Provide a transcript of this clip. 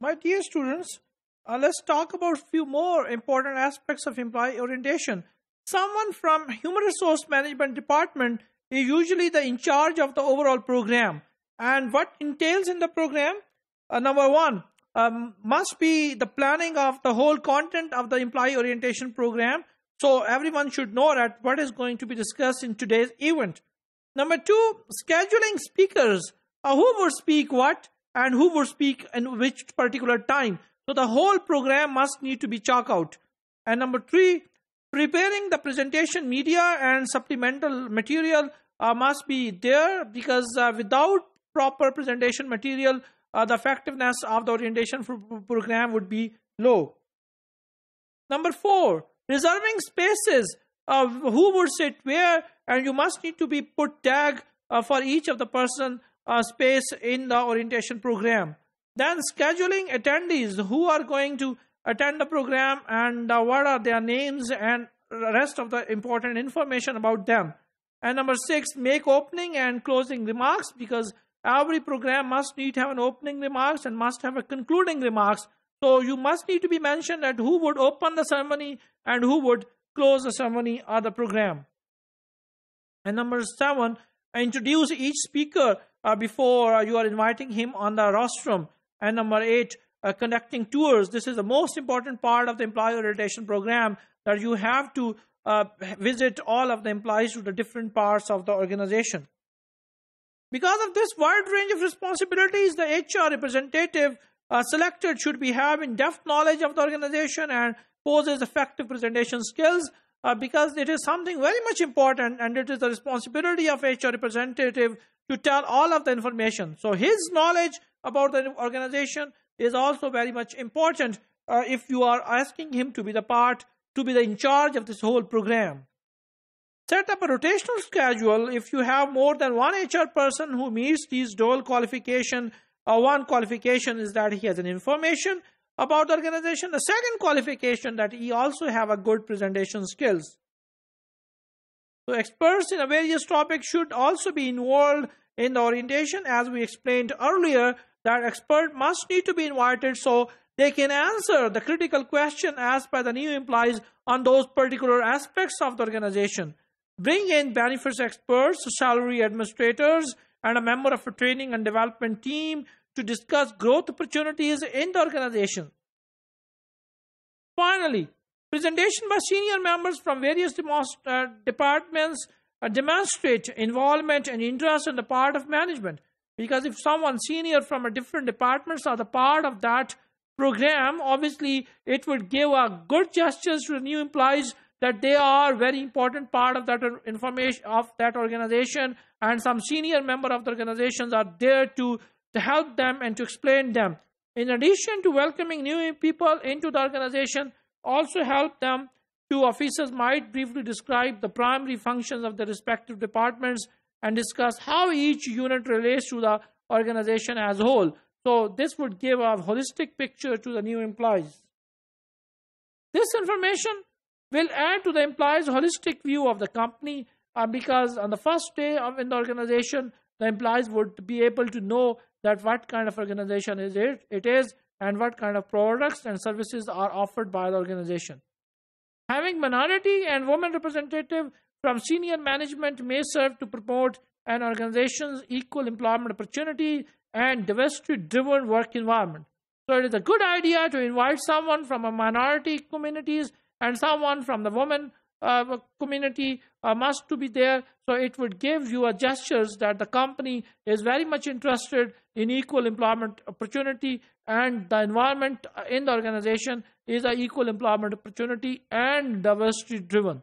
My dear students, let's talk about a few more important aspects of employee orientation. Someone from Human Resource Management Department is usually the in charge of the overall program. And what entails in the program? Number one, must be the planning of the whole content of the employee orientation program. So everyone should know that what is going to be discussed in today's event. Number two, scheduling speakers. Who would speak what and who would speak in which particular time. So the whole program must need to be chalked out. And number three, preparing the presentation media and supplemental material must be there, because without proper presentation material, the effectiveness of the orientation program would be low. Number four, reserving spaces. Who would sit where, and you must need to be put tag for each of the person space in the orientation program. Then scheduling attendees who are going to attend the program and what are their names and rest of the important information about them. And number six, make opening and closing remarks, because every program must need to have an opening remarks and must have a concluding remarks. So you must need to be mentioned that who would open the ceremony and who would close the ceremony or the program. And number seven, introduce each speaker before you are inviting him on the rostrum. And number eight, conducting tours. This is the most important part of the employee orientation program, that you have to visit all of the employees to the different parts of the organization. Because of this wide range of responsibilities, the HR representative selected should be have in-depth knowledge of the organization and possess effective presentation skills, because it is something very much important, and it is the responsibility of HR representative to tell all of the information. So his knowledge about the organization is also very much important if you are asking him to be the in charge of this whole program. Set up a rotational schedule. If you have more than one HR person who meets these dual qualification, one qualification is that he has an information about the organization. The second qualification, that he also have a good presentation skills. So experts in various topics should also be involved in the orientation. As we explained earlier, that expert must need to be invited so they can answer the critical question asked by the new employees on those particular aspects of the organization. Bring in benefits experts, salary administrators, and a member of a training and development team to discuss growth opportunities in the organization. Finally, presentation by senior members from various departments demonstrate involvement and interest on the part of management. Because if someone senior from a different departments are the part of that program, obviously it would give a good gestures to the new employees that they are very important part of that information of that organization, and some senior member of the organizations are there to help them and to explain them. In addition to welcoming new people into the organization, also help them to officers might briefly describe the primary functions of the respective departments and discuss how each unit relates to the organization as a whole. So this would give a holistic picture to the new employees. This information will add to the employees' holistic view of the company, because on the first day in the organization, the employees would be able to know that what kind of organization it is and what kind of products and services are offered by the organization. Having minority and women representative from senior management may serve to promote an organization's equal employment opportunity and diversity-driven work environment. So it is a good idea to invite someone from a minority communities and someone from the women community must to be there. So it would give you a gestures that the company is very much interested in equal employment opportunity, and the environment in the organization is an equal employment opportunity and diversity driven.